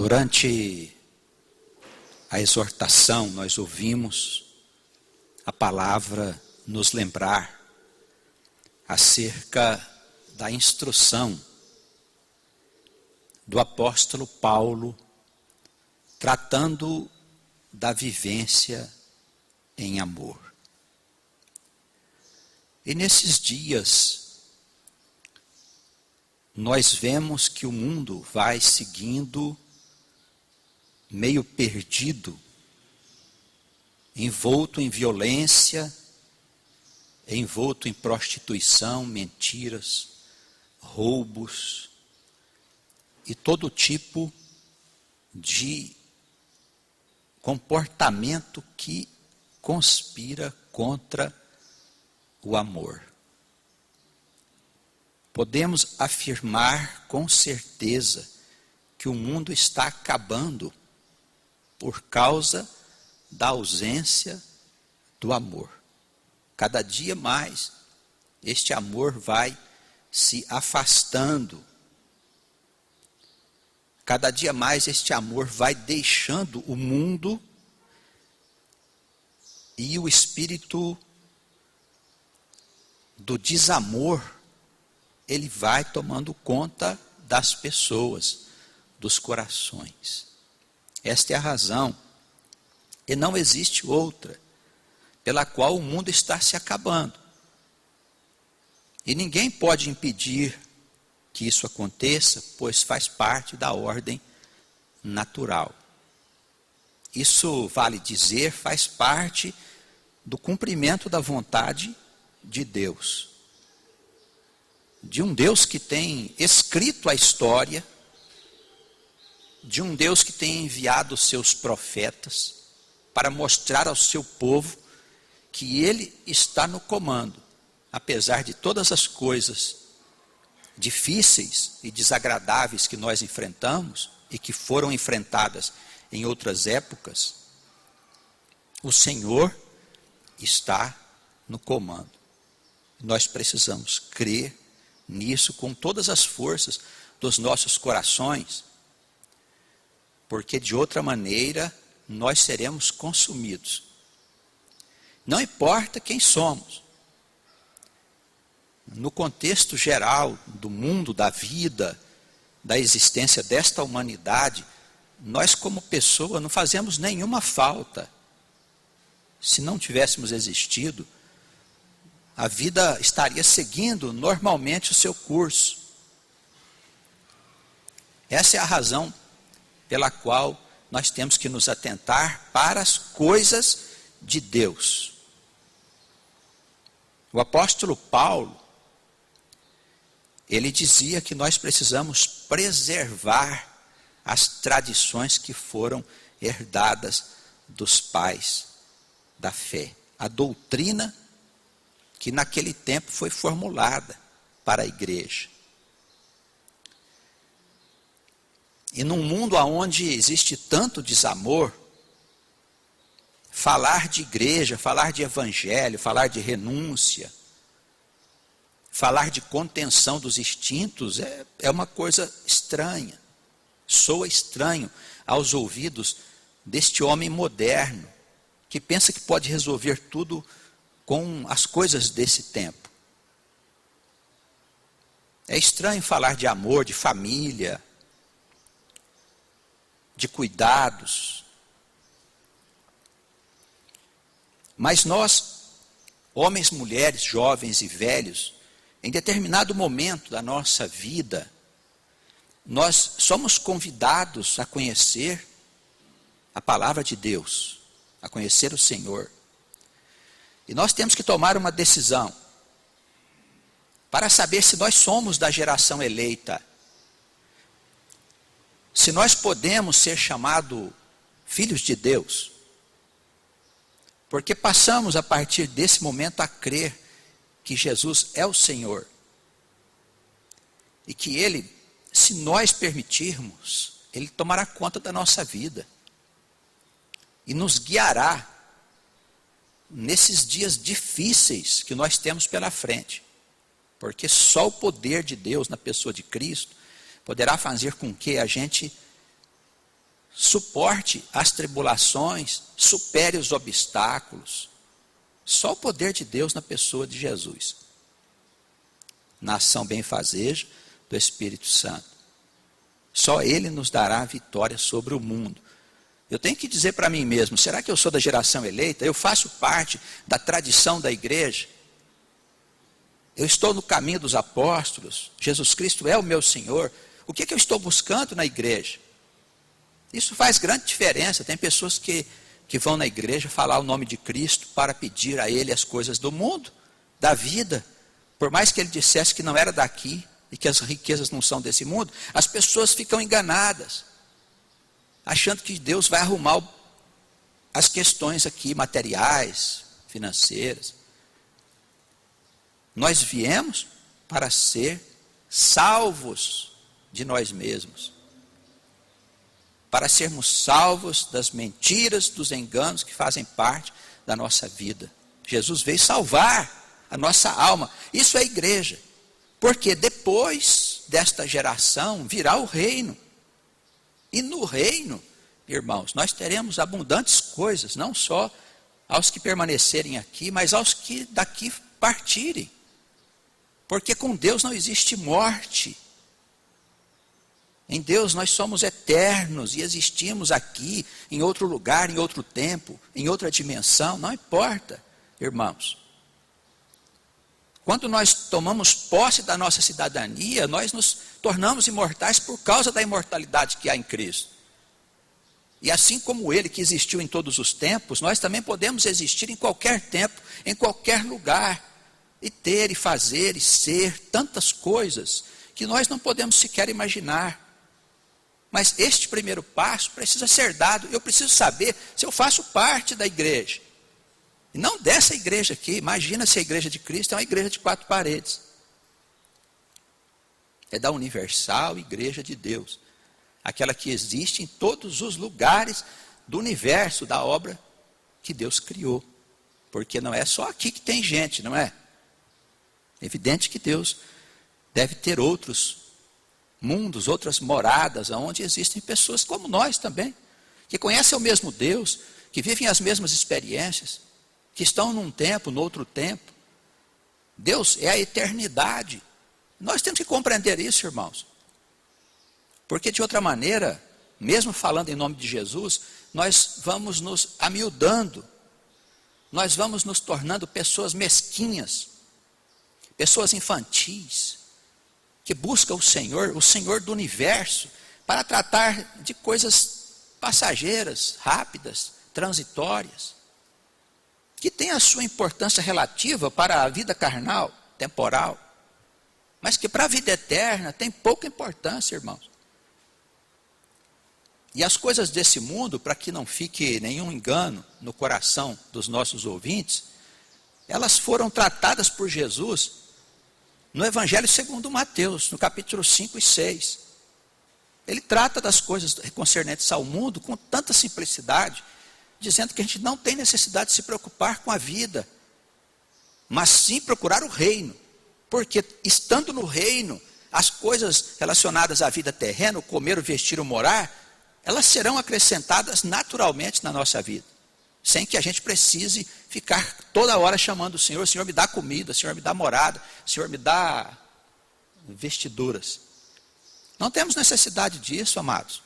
Durante a exortação, nós ouvimos a palavra nos lembrar acerca da instrução do apóstolo Paulo, tratando da vivência em amor. E nesses dias, nós vemos que o mundo vai seguindo meio perdido, envolto em violência, envolto em prostituição, mentiras, roubos e todo tipo de comportamento que conspira contra o amor. Podemos afirmar com certeza que o mundo está acabando por causa da ausência do amor. Cada dia mais, este amor vai se afastando. Cada dia mais, este amor vai deixando o mundo e o espírito do desamor, ele vai tomando conta das pessoas, dos corações. Esta é a razão, e não existe outra, pela qual o mundo está se acabando. E ninguém pode impedir que isso aconteça, pois faz parte da ordem natural. Isso, vale dizer, faz parte do cumprimento da vontade de Deus. De um Deus que tem escrito a história, de um Deus que tem enviado os seus profetas para mostrar ao seu povo que Ele está no comando, apesar de todas as coisas difíceis e desagradáveis que nós enfrentamos e que foram enfrentadas em outras épocas. O Senhor está no comando. Nós precisamos crer nisso com todas as forças dos nossos corações, porque de outra maneira nós seremos consumidos. Não importa quem somos. No contexto geral do mundo, da vida, da existência desta humanidade, nós como pessoa não fazemos nenhuma falta. Se não tivéssemos existido, a vida estaria seguindo normalmente o seu curso. Essa é a razão pela qual nós temos que nos atentar para as coisas de Deus. O apóstolo Paulo, ele dizia que nós precisamos preservar as tradições que foram herdadas dos pais da fé. A doutrina que naquele tempo foi formulada para a igreja. E num mundo onde existe tanto desamor, falar de igreja, falar de evangelho, falar de renúncia, falar de contenção dos instintos é uma coisa estranha. Soa estranho aos ouvidos deste homem moderno, que pensa que pode resolver tudo com as coisas desse tempo. É estranho falar de amor, de família, de cuidados. Mas nós, homens, mulheres, jovens e velhos, em determinado momento da nossa vida, nós somos convidados a conhecer a palavra de Deus, a conhecer o Senhor. E nós temos que tomar uma decisão para saber se nós somos da geração eleita. Se nós podemos ser chamados filhos de Deus. Porque passamos a partir desse momento a crer que Jesus é o Senhor. E que Ele, se nós permitirmos, Ele tomará conta da nossa vida. E nos guiará nesses dias difíceis que nós temos pela frente. Porque só o poder de Deus na pessoa de Cristo poderá fazer com que a gente suporte as tribulações, supere os obstáculos. Só o poder de Deus na pessoa de Jesus. Na ação benfazeja do Espírito Santo. Só Ele nos dará a vitória sobre o mundo. Eu tenho que dizer para mim mesmo, será que eu sou da geração eleita? Eu faço parte da tradição da igreja? Eu estou no caminho dos apóstolos? Jesus Cristo é o meu Senhor? O que eu estou buscando na igreja? Isso faz grande diferença. Tem pessoas que vão na igreja falar o nome de Cristo para pedir a Ele as coisas do mundo, da vida. Por mais que Ele dissesse que não era daqui e que as riquezas não são desse mundo, as pessoas ficam enganadas, achando que Deus vai arrumar as questões aqui materiais, financeiras. Nós viemos para ser salvos de nós mesmos. Para sermos salvos das mentiras, dos enganos que fazem parte da nossa vida. Jesus veio salvar a nossa alma. Isso é igreja. Porque depois desta geração virá o reino. E no reino, irmãos, nós teremos abundantes coisas, não só aos que permanecerem aqui, mas aos que daqui partirem. Porque com Deus não existe morte. Em Deus nós somos eternos e existimos aqui, em outro lugar, em outro tempo, em outra dimensão, não importa, irmãos. Quando nós tomamos posse da nossa cidadania, nós nos tornamos imortais por causa da imortalidade que há em Cristo. E assim como Ele que existiu em todos os tempos, nós também podemos existir em qualquer tempo, em qualquer lugar, e ter, e fazer, e ser tantas coisas que nós não podemos sequer imaginar. Mas este primeiro passo precisa ser dado. Eu preciso saber se eu faço parte da igreja. E não dessa igreja aqui. Imagina se a igreja de Cristo é uma igreja de 4 paredes. É da universal igreja de Deus. Aquela que existe em todos os lugares do universo, da obra que Deus criou. Porque não é só aqui que tem gente, não é? É evidente que Deus deve ter outros mundos, outras moradas, onde existem pessoas como nós também, que conhecem o mesmo Deus, que vivem as mesmas experiências, que estão num tempo, no outro tempo. Deus é a eternidade. Nós temos que compreender isso, irmãos. Porque de outra maneira, mesmo falando em nome de Jesus, nós vamos nos amiudando, nós vamos nos tornando pessoas mesquinhas, pessoas infantis, que busca o Senhor do universo, para tratar de coisas passageiras, rápidas, transitórias, que têm a sua importância relativa para a vida carnal, temporal, mas que para a vida eterna tem pouca importância, irmãos. E as coisas desse mundo, para que não fique nenhum engano no coração dos nossos ouvintes, elas foram tratadas por Jesus no Evangelho segundo Mateus, no capítulo 5 e 6. Ele trata das coisas concernentes ao mundo com tanta simplicidade, dizendo que a gente não tem necessidade de se preocupar com a vida, mas sim procurar o reino. Porque estando no reino, as coisas relacionadas à vida terrena, o comer, o vestir, o morar, elas serão acrescentadas naturalmente na nossa vida. Sem que a gente precise ficar toda hora chamando o Senhor, Senhor me dá comida, Senhor me dá morada, Senhor me dá vestiduras. Não temos necessidade disso, amados.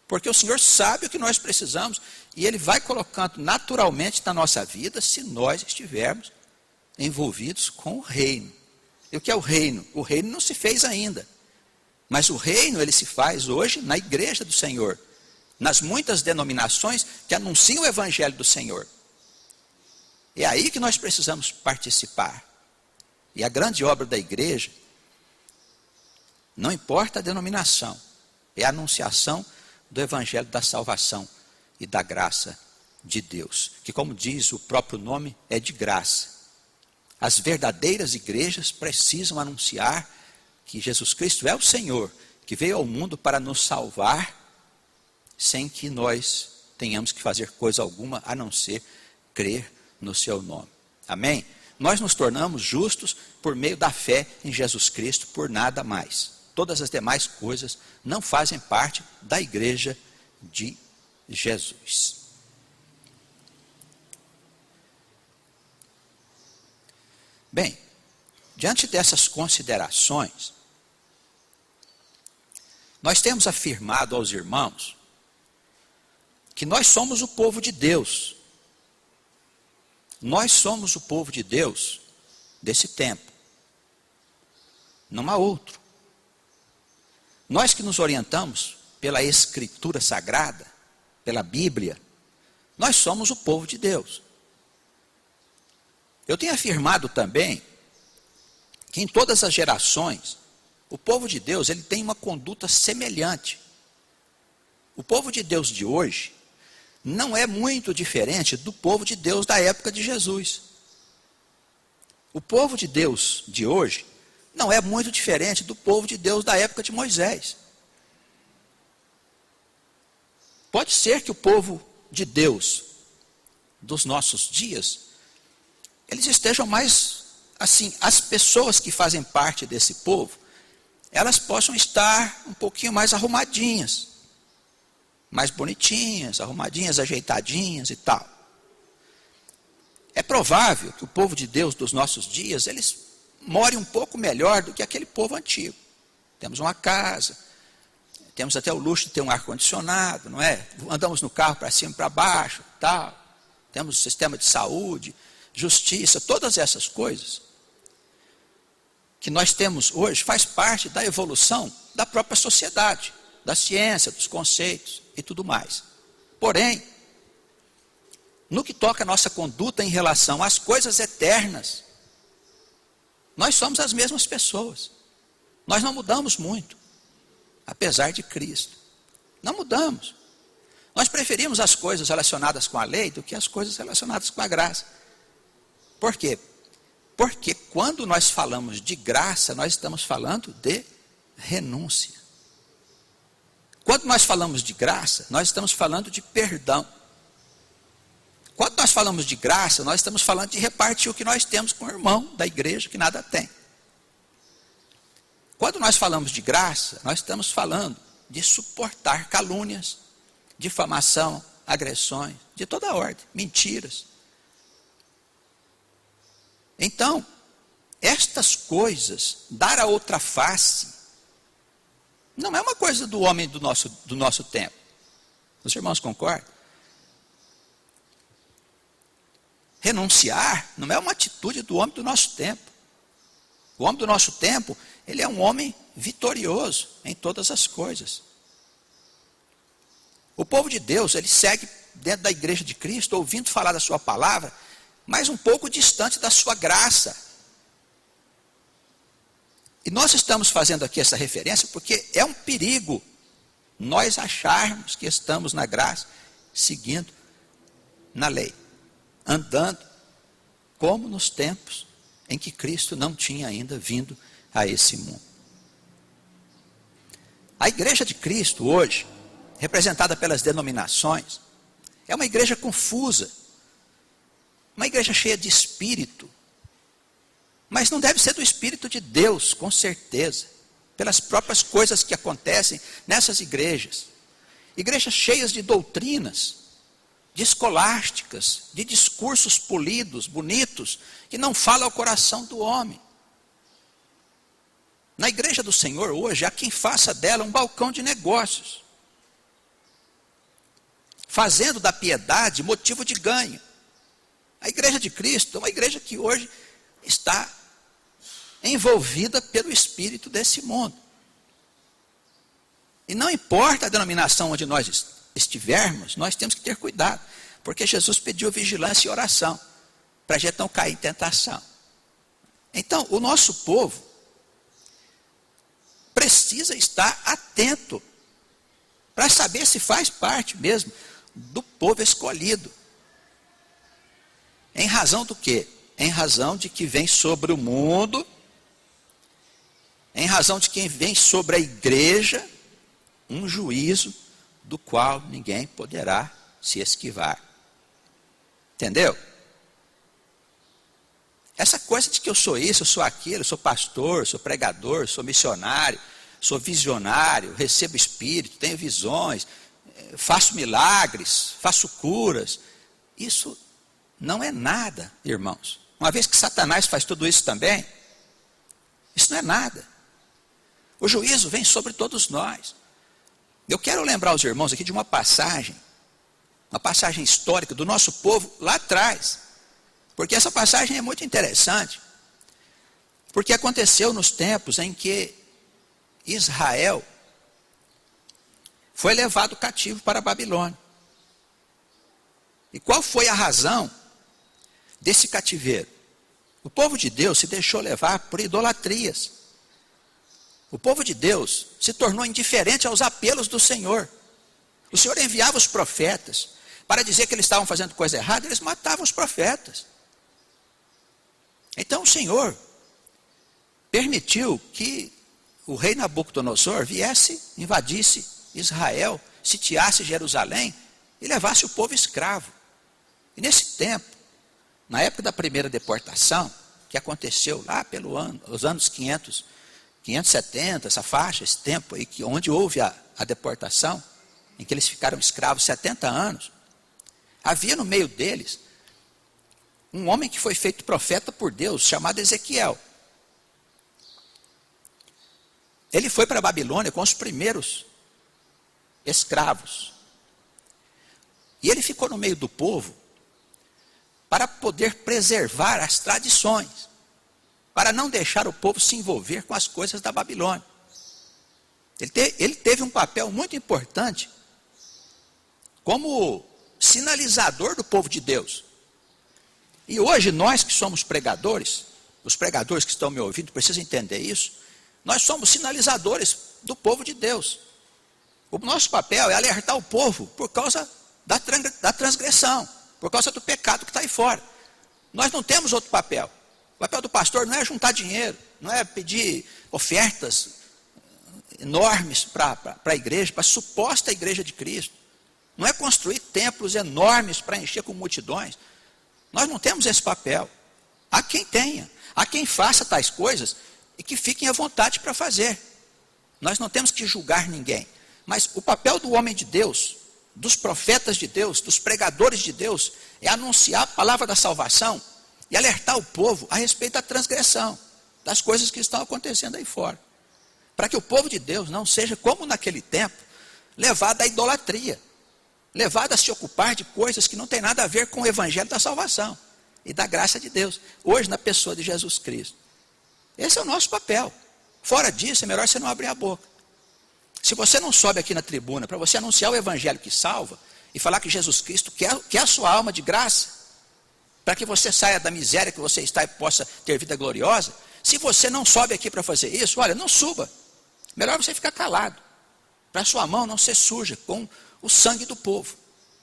Porque o Senhor sabe o que nós precisamos e Ele vai colocando naturalmente na nossa vida se nós estivermos envolvidos com o reino. E o que é o reino? O reino não se fez ainda. Mas o reino ele se faz hoje na igreja do Senhor. Nas muitas denominações que anunciam o Evangelho do Senhor. É aí que nós precisamos participar. E a grande obra da igreja, não importa a denominação, é a anunciação do Evangelho da salvação e da graça de Deus. Que, como diz o próprio nome, é de graça. As verdadeiras igrejas precisam anunciar que Jesus Cristo é o Senhor, que veio ao mundo para nos salvar, sem que nós tenhamos que fazer coisa alguma, a não ser crer no seu nome. Amém? Nós nos tornamos justos por meio da fé em Jesus Cristo, por nada mais. Todas as demais coisas não fazem parte da igreja de Jesus. Bem, diante dessas considerações, nós temos afirmado aos irmãos que nós somos o povo de Deus. Nós somos o povo de Deus desse tempo. Não há outro. Nós que nos orientamos pela Escritura Sagrada, pela Bíblia, nós somos o povo de Deus. Eu tenho afirmado também que em todas as gerações, o povo de Deus ele tem uma conduta semelhante. O povo de Deus de hoje não é muito diferente do povo de Deus da época de Jesus. O povo de Deus de hoje não é muito diferente do povo de Deus da época de Moisés. Pode ser que o povo de Deus dos nossos dias, eles estejam mais, assim, as pessoas que fazem parte desse povo, elas possam estar um pouquinho mais arrumadinhas, mais bonitinhas, arrumadinhas, ajeitadinhas e tal. É provável que o povo de Deus dos nossos dias, eles morem um pouco melhor do que aquele povo antigo. Temos uma casa, temos até o luxo de ter um ar-condicionado, não é? Andamos no carro para cima e para baixo, tal. Temos sistema de saúde, justiça, todas essas coisas que nós temos hoje faz parte da evolução da própria sociedade, da ciência, dos conceitos e tudo mais. Porém, no que toca a nossa conduta em relação às coisas eternas, nós somos as mesmas pessoas. Nós não mudamos muito, apesar de Cristo. Não mudamos. Nós preferimos as coisas relacionadas com a lei do que as coisas relacionadas com a graça. Por quê? Porque quando nós falamos de graça, nós estamos falando de renúncia. Quando nós falamos de graça, nós estamos falando de perdão. Quando nós falamos de graça, nós estamos falando de repartir o que nós temos com o irmão da igreja que nada tem. Quando nós falamos de graça, nós estamos falando de suportar calúnias, difamação, agressões, de toda ordem, mentiras. Então, estas coisas, dar a outra face, não é uma coisa do homem do nosso tempo. Os irmãos concordam? Renunciar não é uma atitude do homem do nosso tempo. O homem do nosso tempo, ele é um homem vitorioso em todas as coisas. O povo de Deus, ele segue dentro da igreja de Cristo, ouvindo falar da sua palavra, mas um pouco distante da sua graça. E nós estamos fazendo aqui essa referência porque é um perigo nós acharmos que estamos na graça, seguindo na lei, andando como nos tempos em que Cristo não tinha ainda vindo a esse mundo. A igreja de Cristo hoje, representada pelas denominações, é uma igreja confusa, uma igreja cheia de espírito, mas não deve ser do Espírito de Deus, com certeza, pelas próprias coisas que acontecem nessas igrejas. Igrejas cheias de doutrinas, de escolásticas, de discursos polidos, bonitos, que não falam ao coração do homem. Na igreja do Senhor hoje, há quem faça dela um balcão de negócios, fazendo da piedade motivo de ganho. A igreja de Cristo é uma igreja que hoje está envolvida pelo espírito desse mundo. E não importa a denominação onde nós estivermos, nós temos que ter cuidado, porque Jesus pediu vigilância e oração, para a gente não cair em tentação. Então, o nosso povo precisa estar atento, para saber se faz parte mesmo do povo escolhido. Em razão do quê? Em razão de que vem sobre o mundo, em razão de que vem sobre a igreja, um juízo do qual ninguém poderá se esquivar. Entendeu? Essa coisa de que eu sou isso, eu sou aquilo, eu sou pastor, eu sou pregador, eu sou missionário, sou visionário, recebo espírito, tenho visões, faço milagres, faço curas. Isso não é nada, irmãos. Uma vez que Satanás faz tudo isso também, isso não é nada. O juízo vem sobre todos nós. Eu quero lembrar os irmãos aqui de uma passagem histórica do nosso povo lá atrás, porque essa passagem é muito interessante, porque aconteceu nos tempos em que Israel foi levado cativo para a Babilônia. E qual foi a razão desse cativeiro? O povo de Deus se deixou levar por idolatrias. O povo de Deus se tornou indiferente aos apelos do Senhor. O Senhor enviava os profetas para dizer que eles estavam fazendo coisa errada, eles matavam os profetas. Então o Senhor permitiu que o rei Nabucodonosor viesse, invadisse Israel, sitiasse Jerusalém e levasse o povo escravo. E nesse tempo, na época da primeira deportação, que aconteceu lá pelos anos 570, essa faixa, esse tempo aí, onde houve a deportação, em que eles ficaram escravos 70 anos, havia no meio deles um homem que foi feito profeta por Deus, chamado Ezequiel. Ele foi para a Babilônia com os primeiros escravos. E ele ficou no meio do povo para poder preservar as tradições, para não deixar o povo se envolver com as coisas da Babilônia. Ele teve um papel muito importante como sinalizador do povo de Deus. E hoje nós que somos pregadores, os pregadores que estão me ouvindo precisam entender isso, nós somos sinalizadores do povo de Deus. O nosso papel é alertar o povo por causa da transgressão, por causa do pecado que está aí fora. Nós não temos outro papel. O papel do pastor não é juntar dinheiro, não é pedir ofertas enormes para a igreja, para a suposta igreja de Cristo. Não é construir templos enormes para encher com multidões. Nós não temos esse papel. Há quem tenha, há quem faça tais coisas e que fiquem à vontade para fazer. Nós não temos que julgar ninguém. Mas o papel do homem de Deus, dos profetas de Deus, dos pregadores de Deus, é anunciar a palavra da salvação e alertar o povo a respeito da transgressão, das coisas que estão acontecendo aí fora. Para que o povo de Deus não seja, como naquele tempo, levado à idolatria, levado a se ocupar de coisas que não tem nada a ver com o evangelho da salvação e da graça de Deus, hoje na pessoa de Jesus Cristo. Esse é o nosso papel. Fora disso, é melhor você não abrir a boca. Se você não sobe aqui na tribuna para você anunciar o evangelho que salva e falar que Jesus Cristo quer a sua alma de graça, para que você saia da miséria que você está e possa ter vida gloriosa, se você não sobe aqui para fazer isso, olha, não suba. Melhor você ficar calado, para a sua mão não ser suja com o sangue do povo,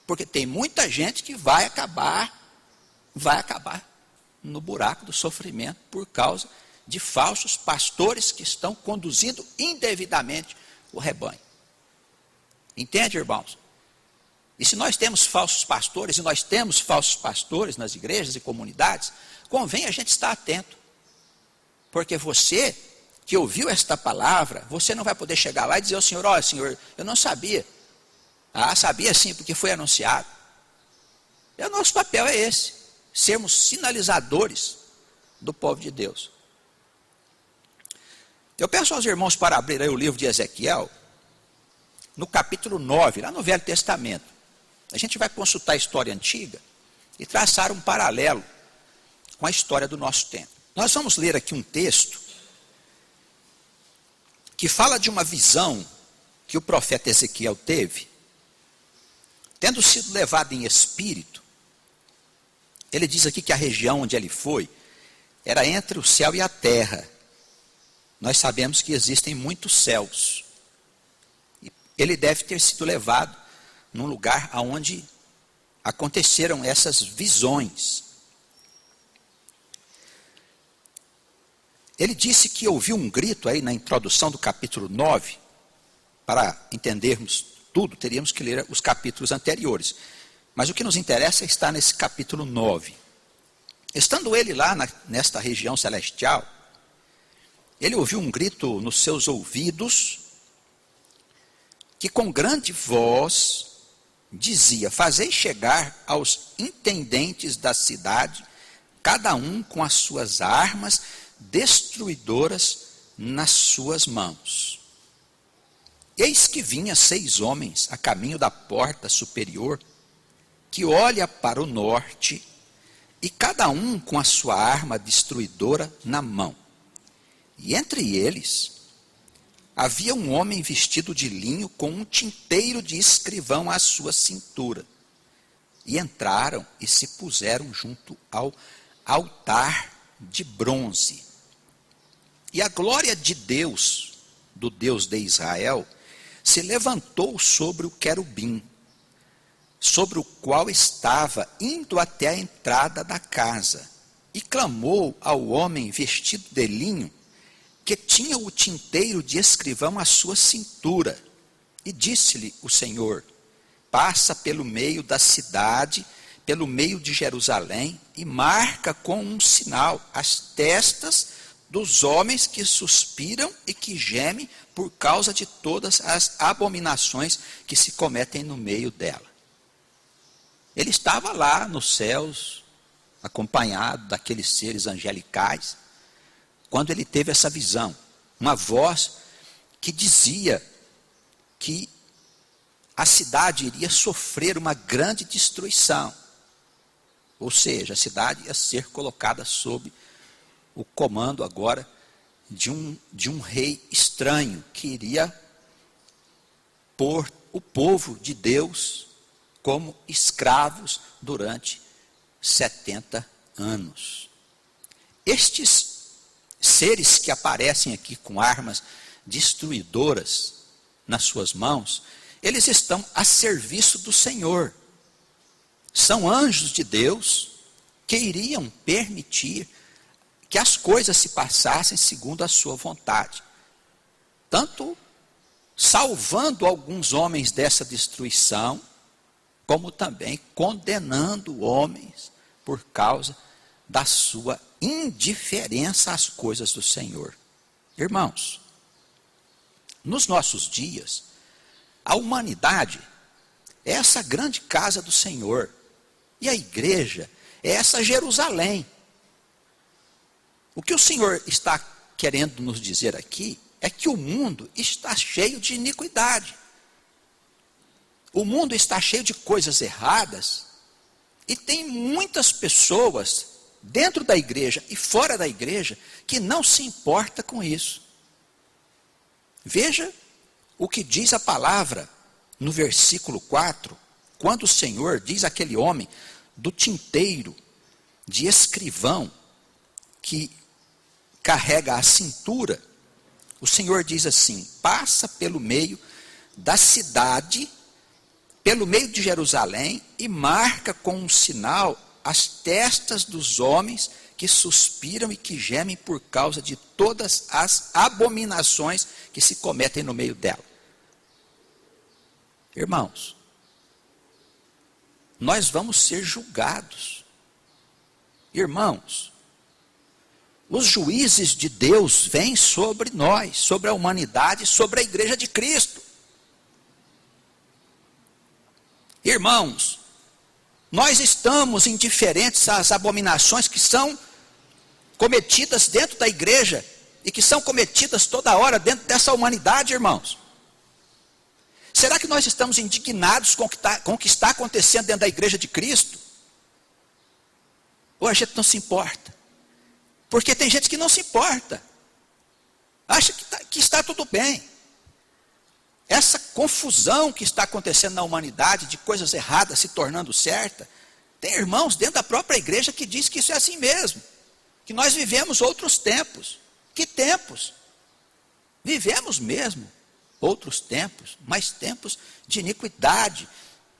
porque tem muita gente que vai acabar no buraco do sofrimento por causa de falsos pastores que estão conduzindo indevidamente o rebanho. Entende, irmãos? E se nós temos falsos pastores, e nós temos falsos pastores nas igrejas e comunidades, convém a gente estar atento, porque você que ouviu esta palavra, você não vai poder chegar lá e dizer ao Senhor, olha, Senhor, eu não sabia. Ah, sabia sim, porque foi anunciado. E o nosso papel é esse, sermos sinalizadores do povo de Deus. Eu peço aos irmãos para abrir aí o livro de Ezequiel, no capítulo 9, lá no Velho Testamento. A gente vai consultar a história antiga e traçar um paralelo com a história do nosso tempo. Nós vamos ler aqui um texto que fala de uma visão que o profeta Ezequiel teve, tendo sido levado em espírito. Ele diz aqui que a região onde ele foi era entre o céu e a terra. Nós sabemos que existem muitos céus. Ele deve ter sido levado num lugar onde aconteceram essas visões. Ele disse que ouviu um grito aí na introdução do capítulo 9. Para entendermos tudo, teríamos que ler os capítulos anteriores. Mas o que nos interessa é estar nesse capítulo 9. Estando ele lá nesta região celestial, ele ouviu um grito nos seus ouvidos, que com grande voz dizia: fazei chegar aos intendentes da cidade, cada um com as suas armas destruidoras nas suas mãos. Eis que vinha 6 homens a caminho da porta superior, que olha para o norte, e cada um com a sua arma destruidora na mão. E entre eles havia um homem vestido de linho com um tinteiro de escrivão à sua cintura. E entraram e se puseram junto ao altar de bronze. E a glória de Deus, do Deus de Israel, se levantou sobre o querubim, sobre o qual estava indo até a entrada da casa, e clamou ao homem vestido de linho, que tinha o tinteiro de escrivão à sua cintura, e disse-lhe o Senhor: passa pelo meio da cidade, pelo meio de Jerusalém, e marca com um sinal as testas dos homens que suspiram e que gemem por causa de todas as abominações que se cometem no meio dela. Ele estava lá nos céus, acompanhado daqueles seres angelicais, quando ele teve essa visão, uma voz que dizia que a cidade iria sofrer uma grande destruição, ou seja, a cidade ia ser colocada sob o comando agora de um rei estranho, que iria pôr o povo de Deus como escravos durante 70 anos. Estes seres que aparecem aqui com armas destruidoras nas suas mãos, eles estão a serviço do Senhor. São anjos de Deus que iriam permitir que as coisas se passassem segundo a sua vontade, tanto salvando alguns homens dessa destruição, como também condenando homens por causa da sua indiferença às coisas do Senhor. Irmãos, nos nossos dias, a humanidade é essa grande casa do Senhor, e a igreja é essa Jerusalém. O que o Senhor está querendo nos dizer aqui é que o mundo está cheio de iniquidade. O mundo está cheio de coisas erradas, e tem muitas pessoas dentro da igreja e fora da igreja que não se importa com isso. Veja o que diz a palavra no versículo 4, quando o Senhor diz àquele homem do tinteiro de escrivão que carrega a cintura, o Senhor diz assim: passa pelo meio da cidade, pelo meio de Jerusalém, e marca com um sinal as testas dos homens que suspiram e que gemem por causa de todas as abominações que se cometem no meio dela. Irmãos, nós vamos ser julgados. Irmãos, os juízes de Deus vêm sobre nós, sobre a humanidade, sobre a igreja de Cristo. Irmãos, nós estamos indiferentes às abominações que são cometidas dentro da igreja e que são cometidas toda hora dentro dessa humanidade, irmãos. Será que nós estamos indignados com o que está acontecendo dentro da igreja de Cristo? Ou a gente não se importa? Porque tem gente que não se importa, acha que está tudo bem. Essa confusão que está acontecendo na humanidade, de coisas erradas se tornando certas, tem irmãos dentro da própria igreja que diz que isso é assim mesmo, que nós vivemos outros tempos. Que tempos? Vivemos mesmo outros tempos, mas tempos de iniquidade,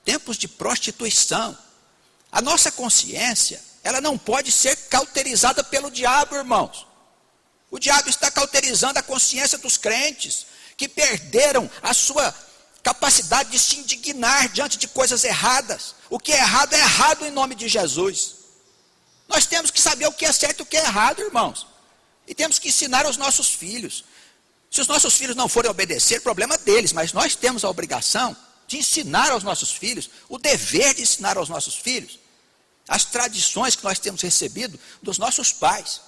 tempos de prostituição. A nossa consciência, ela não pode ser cauterizada pelo diabo, irmãos. O diabo está cauterizando a consciência dos crentes, que perderam a sua capacidade de se indignar diante de coisas erradas. O que é errado em nome de Jesus. Nós temos que saber o que é certo e o que é errado, irmãos. E temos que ensinar aos nossos filhos. Se os nossos filhos não forem obedecer, problema deles, mas nós temos a obrigação de ensinar aos nossos filhos, o dever de ensinar aos nossos filhos, as tradições que nós temos recebido dos nossos pais,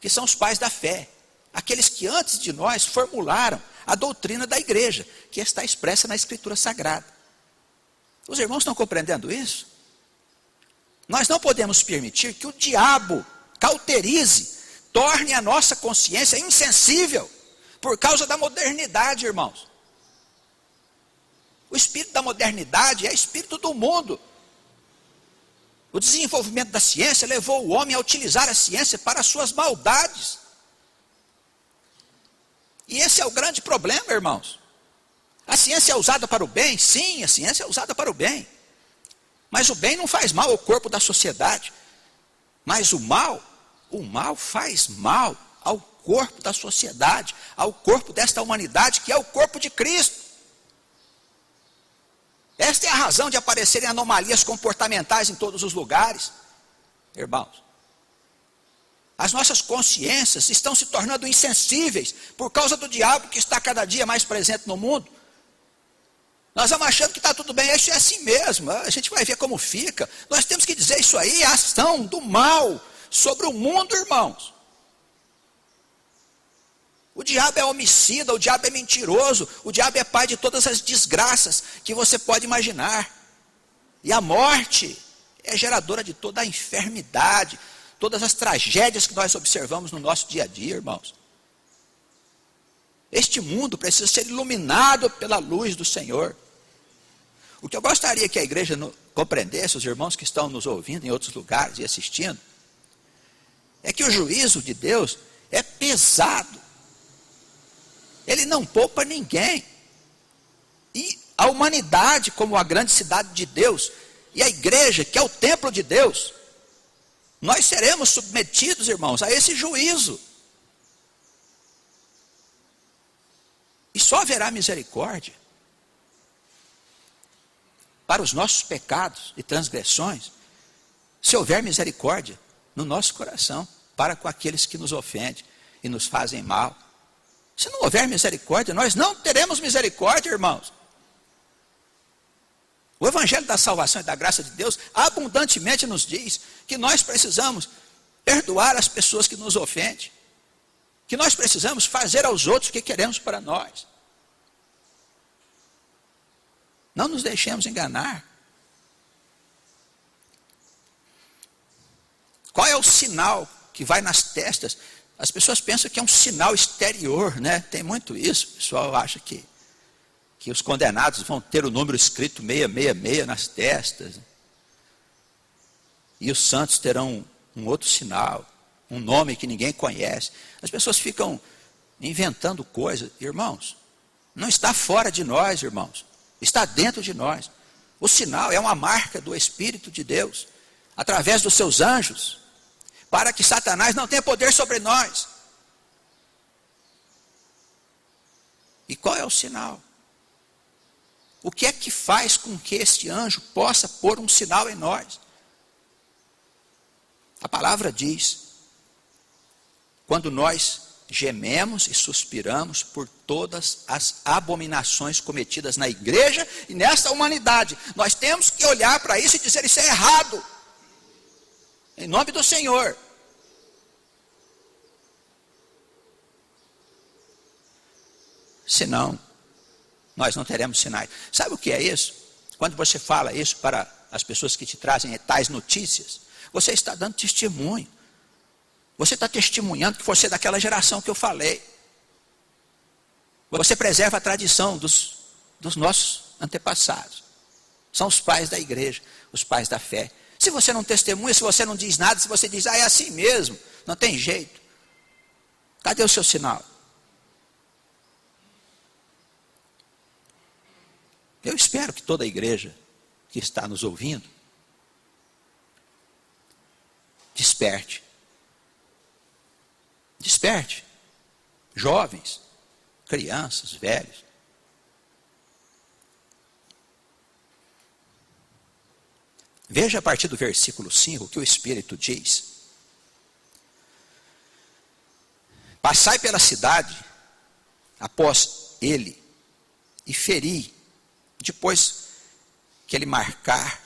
que são os pais da fé, aqueles que antes de nós formularam a doutrina da igreja, que está expressa na Escritura Sagrada. Os irmãos estão compreendendo isso? Nós não podemos permitir que o diabo cauterize, torne a nossa consciência insensível, por causa da modernidade, irmãos. O espírito da modernidade é espírito do mundo. O desenvolvimento da ciência levou o homem a utilizar a ciência para as suas maldades. E esse é o grande problema, irmãos. A ciência é usada para o bem? Sim, a ciência é usada para o bem. Mas o bem não faz mal ao corpo da sociedade. Mas o mal faz mal ao corpo da sociedade, ao corpo desta humanidade, que é o corpo de Cristo. Esta é a razão de aparecerem anomalias comportamentais em todos os lugares, irmãos. As nossas consciências estão se tornando insensíveis por causa do diabo que está cada dia mais presente no mundo. Nós vamos achando que está tudo bem, isso é assim mesmo, a gente vai ver como fica. Nós temos que dizer isso aí, a ação do mal sobre o mundo, irmãos. O diabo é homicida, o diabo é mentiroso, o diabo é pai de todas as desgraças que você pode imaginar. E a morte é geradora de toda a enfermidade, todas as tragédias que nós observamos no nosso dia a dia, irmãos. Este mundo precisa ser iluminado pela luz do Senhor. O que eu gostaria que a igreja compreendesse, os irmãos que estão nos ouvindo em outros lugares e assistindo, é que o juízo de Deus é pesado. Ele não poupa ninguém. E a humanidade, como a grande cidade de Deus, e a igreja, que é o templo de Deus, nós seremos submetidos, irmãos, a esse juízo. E só haverá misericórdia para os nossos pecados e transgressões, se houver misericórdia no nosso coração, para com aqueles que nos ofendem e nos fazem mal. Se não houver misericórdia, nós não teremos misericórdia, irmãos. O Evangelho da salvação e da graça de Deus abundantemente nos diz que nós precisamos perdoar as pessoas que nos ofendem, que nós precisamos fazer aos outros o que queremos para nós. Não nos deixemos enganar. Qual é o sinal que vai nas testas? As pessoas pensam que é um sinal exterior, né? Tem muito isso. O pessoal acha que os condenados vão ter o número escrito 666 nas testas. E os santos terão um outro sinal, um nome que ninguém conhece. As pessoas ficam inventando coisas. Irmãos, não está fora de nós, irmãos. Está dentro de nós. O sinal é uma marca do Espírito de Deus, através dos seus anjos, para que Satanás não tenha poder sobre nós. E qual é o sinal? O que é que faz com que este anjo possa pôr um sinal em nós? A palavra diz: quando nós gememos e suspiramos por todas as abominações cometidas na igreja e nesta humanidade, nós temos que olhar para isso e dizer: isso é errado. Em nome do Senhor. Senão, nós não teremos sinais. Sabe o que é isso? Quando você fala isso para as pessoas que te trazem tais notícias, você está dando testemunho. Você está testemunhando que você é daquela geração que eu falei. Você preserva a tradição dos nossos antepassados. São os pais da igreja, os pais da fé. Se você não testemunha, se você não diz nada, se você diz: é assim mesmo, não tem jeito. Cadê o seu sinal? Eu espero que toda a igreja que está nos ouvindo desperte. Desperte. Jovens, crianças, velhos. Veja a partir do versículo 5 o que o Espírito diz. Passai pela cidade após ele e feri Depois que ele marcar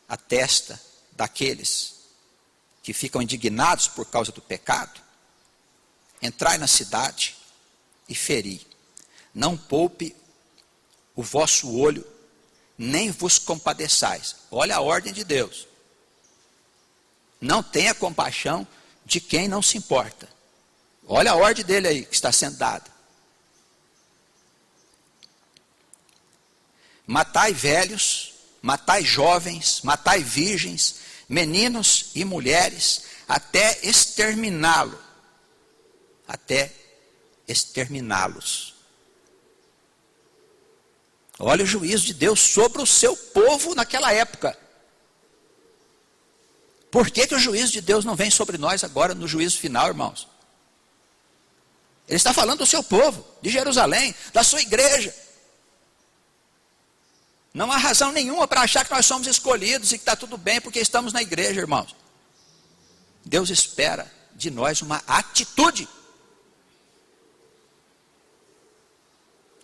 a testa daqueles que ficam indignados por causa do pecado, entrai na cidade e feri. Não poupe o vosso olho, nem vos compadeçais. Olha a ordem de Deus. Não tenha compaixão de quem não se importa. Olha a ordem dele aí, que está sendo dada. Matai velhos, matai jovens, matai virgens, meninos e mulheres, até exterminá-lo. Até exterminá-los. Olha o juízo de Deus sobre o seu povo naquela época. Por que o juízo de Deus não vem sobre nós agora no juízo final, irmãos? Ele está falando do seu povo, de Jerusalém, da sua igreja. Não há razão nenhuma para achar que nós somos escolhidos e que está tudo bem porque estamos na igreja, irmãos. Deus espera de nós uma atitude.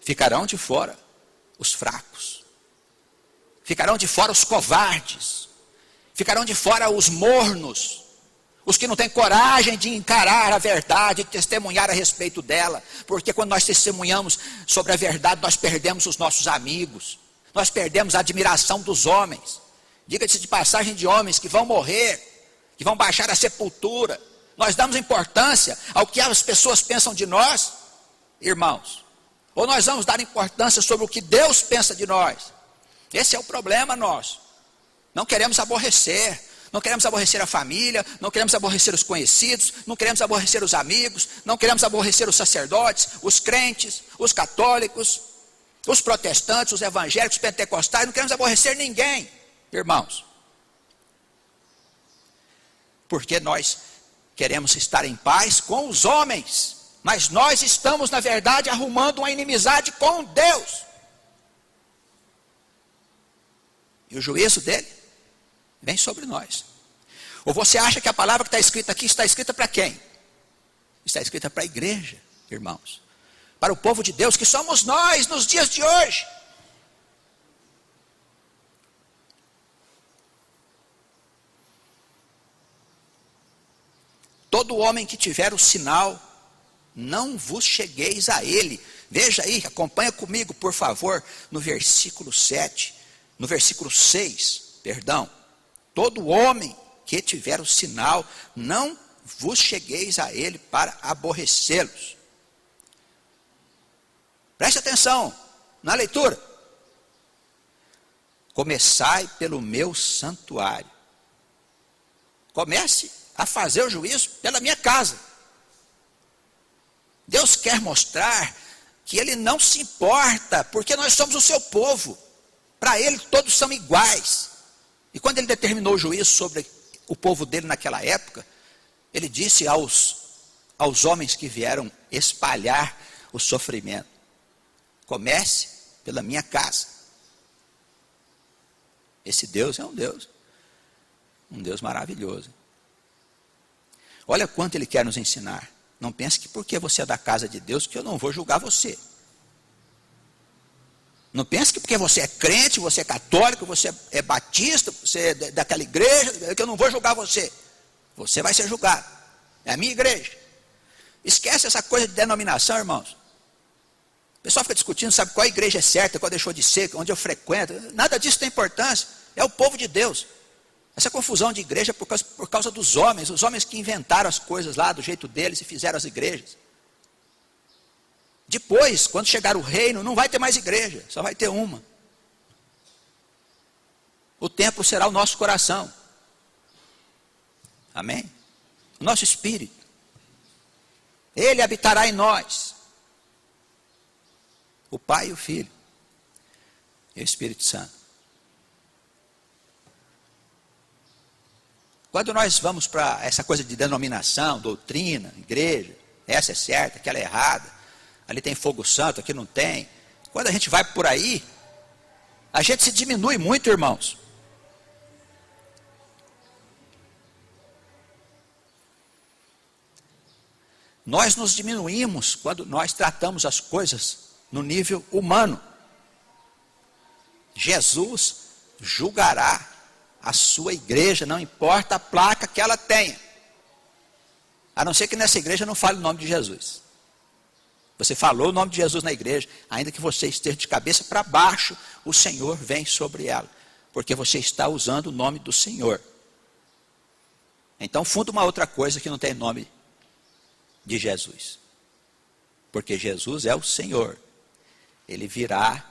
Ficarão de fora os fracos. Ficarão de fora os covardes. Ficarão de fora os mornos. Os que não têm coragem de encarar a verdade, de testemunhar a respeito dela. Porque quando nós testemunhamos sobre a verdade, nós perdemos os nossos amigos. Nós perdemos a admiração dos homens. Diga-se de passagem, de homens que vão morrer, que vão baixar a sepultura. Nós damos importância ao que as pessoas pensam de nós, irmãos. Ou nós vamos dar importância sobre o que Deus pensa de nós. Esse é o problema nosso. Não queremos aborrecer. Não queremos aborrecer a família. Não queremos aborrecer os conhecidos. Não queremos aborrecer os amigos. Não queremos aborrecer os sacerdotes, os crentes, os católicos, os protestantes, os evangélicos, os pentecostais. Não queremos aborrecer ninguém, irmãos. Porque nós queremos estar em paz com os homens. Mas nós estamos, na verdade, arrumando uma inimizade com Deus. E o juízo dele vem sobre nós. Ou você acha que a palavra que está escrita aqui está escrita para quem? Está escrita para a igreja, irmãos. Para o povo de Deus, que somos nós nos dias de hoje. Todo homem que tiver o sinal, não vos chegueis a ele. Veja aí, acompanha comigo, por favor, no versículo 7, no versículo 6, perdão. Todo homem que tiver o sinal, não vos chegueis a ele para aborrecê-los. Preste atenção na leitura. Começai pelo meu santuário. Comece a fazer o juízo pela minha casa. Deus quer mostrar que Ele não se importa, porque nós somos o seu povo. Para Ele todos são iguais. E quando Ele determinou o juízo sobre o povo dele naquela época, Ele disse aos homens que vieram espalhar o sofrimento: comece pela minha casa. Esse Deus é um Deus maravilhoso. Olha quanto Ele quer nos ensinar. Não pense que porque você é da casa de Deus, que eu não vou julgar você. Não pense que porque você é crente, você é católico, você é batista, você é daquela igreja, que eu não vou julgar você. Você vai ser julgado. É a minha igreja. Esquece essa coisa de denominação, irmãos. O pessoal fica discutindo, sabe qual igreja é certa, qual deixou de ser, onde eu frequento. Nada disso tem importância. É o povo de Deus. Essa confusão de igreja é por causa dos homens. Os homens que inventaram as coisas lá do jeito deles e fizeram as igrejas. Depois, quando chegar o reino, não vai ter mais igreja, só vai ter uma. O templo será o nosso coração. Amém? O nosso espírito. Ele habitará em nós. O Pai e o Filho. E o Espírito Santo. Quando nós vamos para essa coisa de denominação, doutrina, igreja, essa é certa, aquela é errada, ali tem fogo santo, aqui não tem. Quando a gente vai por aí, a gente se diminui muito, irmãos. Nós nos diminuímos quando nós tratamos as coisas no nível humano. Jesus julgará a sua igreja, não importa a placa que ela tenha. A não ser que nessa igreja não fale o nome de Jesus. Você falou o nome de Jesus na igreja, ainda que você esteja de cabeça para baixo, o Senhor vem sobre ela, porque você está usando o nome do Senhor. Então funda uma outra coisa que não tem nome de Jesus, porque Jesus é o Senhor. Ele virá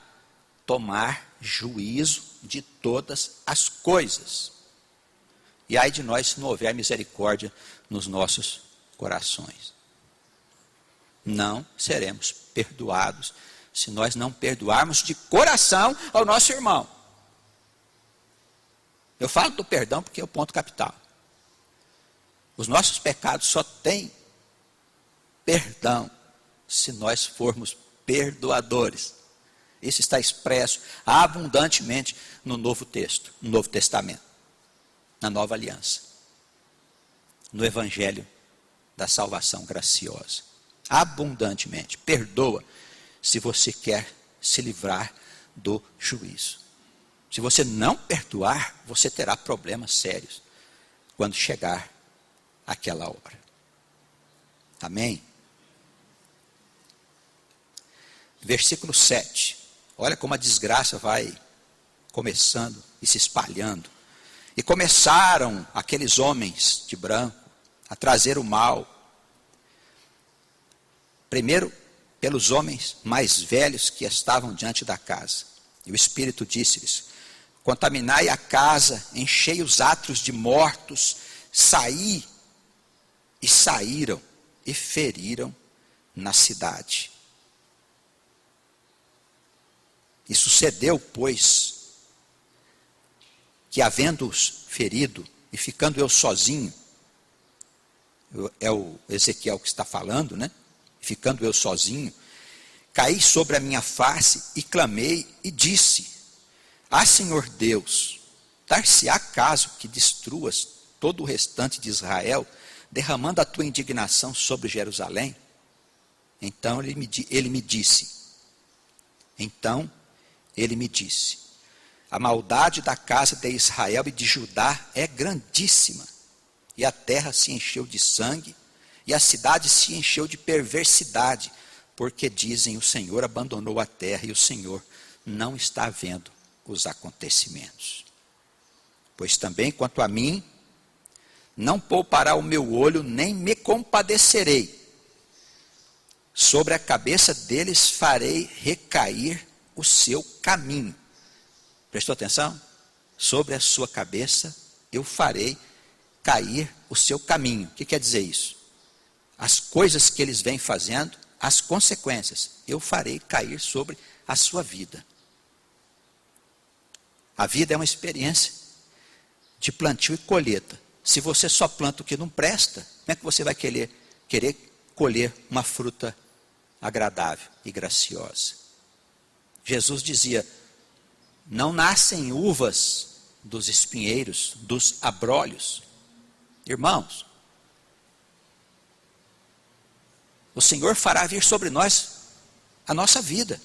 tomar juízo de todas as coisas. E ai de nós se não houver misericórdia nos nossos corações. Não seremos perdoados se nós não perdoarmos de coração ao nosso irmão. Eu falo do perdão porque é o ponto capital. Os nossos pecados só têm perdão se nós formos perdoadores. Isso está expresso abundantemente no Novo Testamento, na Nova Aliança, no Evangelho da salvação graciosa. Abundantemente. Perdoa se você quer se livrar do juízo. Se você não perdoar, você terá problemas sérios quando chegar aquela hora. Amém? Versículo 7. Olha como a desgraça vai começando e se espalhando. E começaram aqueles homens de branco a trazer o mal. Primeiro, pelos homens mais velhos que estavam diante da casa. E o Espírito disse-lhes: contaminai a casa, enchei os átrios de mortos, saí. E saíram e feriram na cidade. E sucedeu, pois, que havendo-os ferido, e ficando eu sozinho, é o Ezequiel que está falando, né? Ficando eu sozinho, caí sobre a minha face e clamei e disse: ah, Senhor Deus, dar-se-á caso que destruas todo o restante de Israel, derramando a tua indignação sobre Jerusalém? Então ele me disse, a maldade da casa de Israel e de Judá é grandíssima, e a terra se encheu de sangue, e a cidade se encheu de perversidade, porque dizem: o Senhor abandonou a terra, e o Senhor não está vendo os acontecimentos. Pois também quanto a mim, não poupará o meu olho, nem me compadecerei. Sobre a cabeça deles farei recair o seu caminho. Prestou atenção? Sobre a sua cabeça eu farei cair o seu caminho. O que quer dizer isso? As coisas que eles vêm fazendo, as consequências, eu farei cair sobre a sua vida. A vida é uma experiência de plantio e colheita. Se você só planta o que não presta, como é que você vai querer colher uma fruta agradável e graciosa? Jesus dizia: não nascem uvas dos espinheiros, dos abrolhos. Irmãos, o Senhor fará vir sobre nós a nossa vida,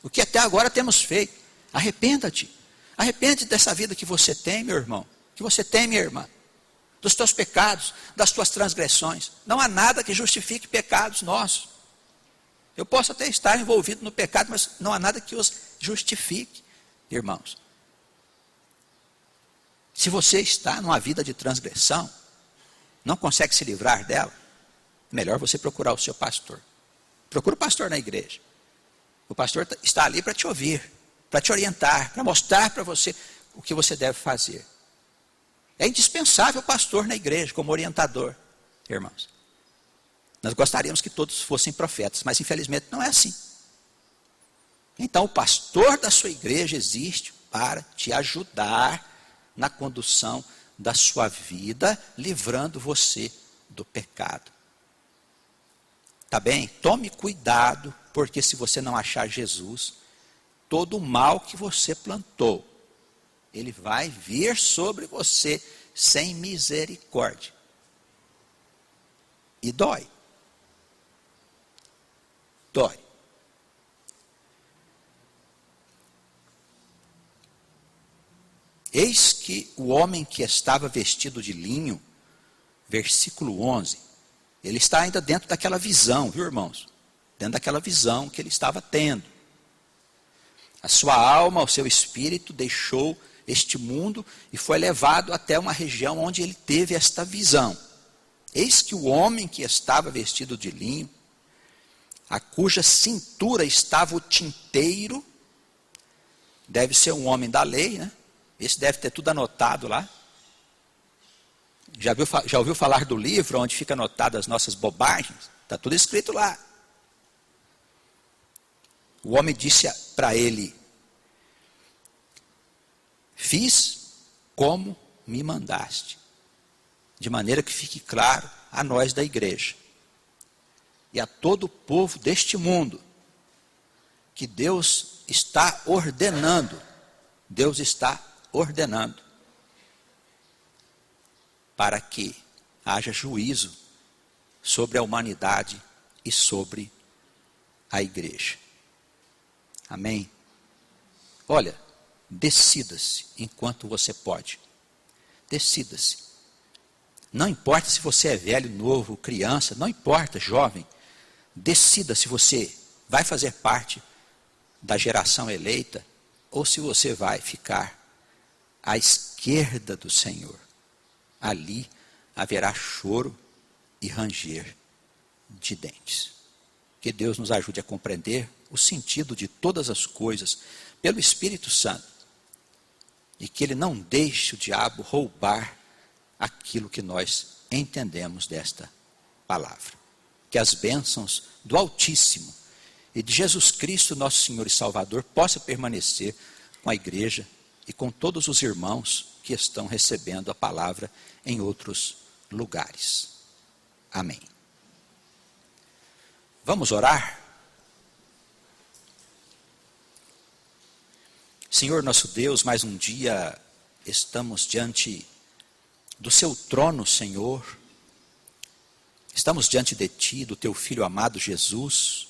o que até agora temos feito. Arrependa-te. Arrepende dessa vida que você tem, meu irmão, que você tem, minha irmã, dos teus pecados, das tuas transgressões. Não há nada que justifique pecados nossos. Eu posso até estar envolvido no pecado, mas não há nada que os justifique, irmãos. Se você está numa vida de transgressão, não consegue se livrar dela, é melhor você procurar o seu pastor. Procura o pastor na igreja. O pastor está ali para te ouvir, para te orientar, para mostrar para você o que você deve fazer. É indispensável o pastor na igreja como orientador, irmãos. Nós gostaríamos que todos fossem profetas, mas infelizmente não é assim. Então o pastor da sua igreja existe para te ajudar na condução da sua vida, livrando você do pecado. Tá bem? Tome cuidado, porque se você não achar Jesus, todo o mal que você plantou, ele vai vir sobre você sem misericórdia. E dói. Dói. Eis que o homem que estava vestido de linho, versículo 11, ele está ainda dentro daquela visão, viu, irmãos? Dentro daquela visão que ele estava tendo. A sua alma, o seu espírito deixou este mundo e foi levado até uma região onde ele teve esta visão. Eis que o homem que estava vestido de linho, a cuja cintura estava o tinteiro, deve ser um homem da lei, né? Esse deve ter tudo anotado lá. Já ouviu falar do livro onde fica anotado as nossas bobagens? Está tudo escrito lá. O homem disse para ele: fiz como me mandaste, de maneira que fique claro a nós da igreja e a todo o povo deste mundo que Deus está ordenando para que haja juízo sobre a humanidade e sobre a igreja. Amém? Olha, decida-se enquanto você pode. Decida-se. Não importa se você é velho, novo, criança, não importa, jovem. Decida se você vai fazer parte da geração eleita ou se você vai ficar à esquerda do Senhor. Ali haverá choro e ranger de dentes. Que Deus nos ajude a compreender o sentido de todas as coisas pelo Espírito Santo. E que Ele não deixe o diabo roubar aquilo que nós entendemos desta palavra. Que as bênçãos do Altíssimo e de Jesus Cristo, nosso Senhor e Salvador, possa permanecer com a igreja e com todos os irmãos que estão recebendo a palavra em outros lugares. Amém. Vamos orar? Senhor nosso Deus, mais um dia estamos diante do seu trono, Senhor. Estamos diante de Ti, do Teu Filho amado Jesus,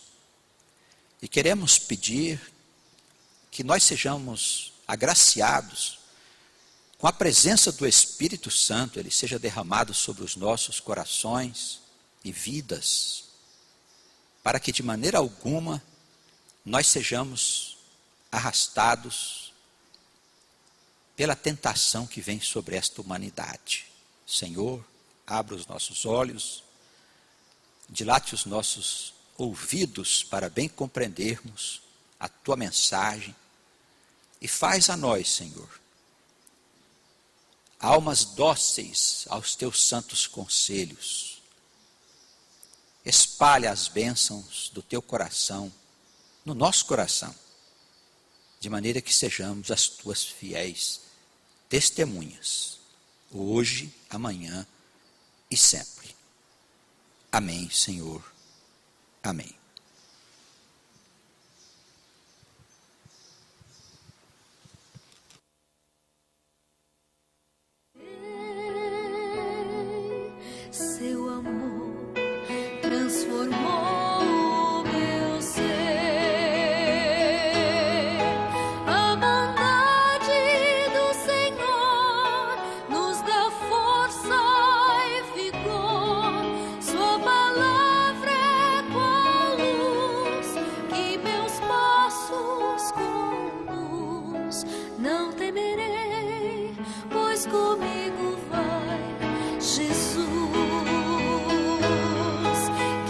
e queremos pedir que nós sejamos agraciados com a presença do Espírito Santo, Ele seja derramado sobre os nossos corações e vidas, para que de maneira alguma nós sejamos arrastados pela tentação que vem sobre esta humanidade. Senhor, abra os nossos olhos, dilate os nossos ouvidos para bem compreendermos a Tua mensagem e faz a nós, Senhor, almas dóceis aos Teus santos conselhos. Espalha as bênçãos do Teu coração no nosso coração, de maneira que sejamos as Tuas fiéis testemunhas, hoje, amanhã e sempre. Amém, Senhor. Amém. Seu amor transformou meu ser. A bondade do Senhor nos dá força e vigor. Sua palavra é qual luz que meus passos conduz. Não temerei, pois comigo vai Jesus.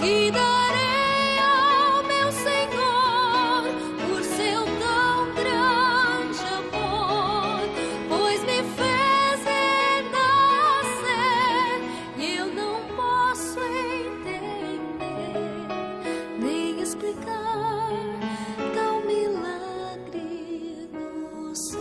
Que darei ao meu Senhor por seu tão grande amor, pois me fez renascer e eu não posso entender nem explicar tal milagre do céu.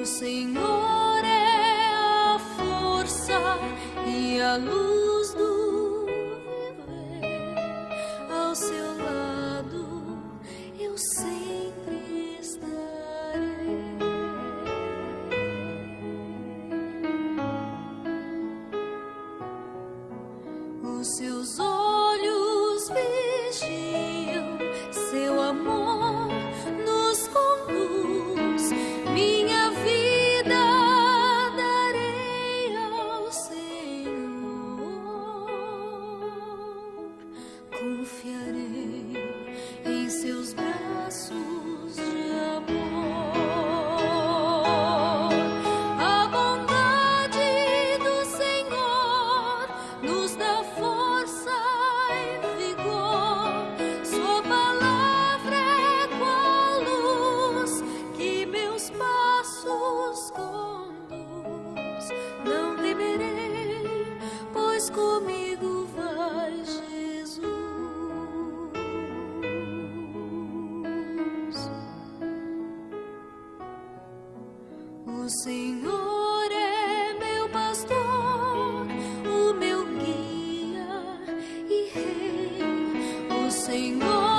O Senhor é a força e a luz do viver. Ao seu lado eu sempre estarei. Os seus olhos vigiam, seu amor nos conduz. Minha vida darei ao Senhor. Confiarei em seus braços de amor. A bondade do Senhor nos dá força e vigor. Sua palavra é qual luz que meus passos conduz. Não temerei, pois comigo vai Jesus. O Senhor é meu pastor, o meu guia e rei. O Senhor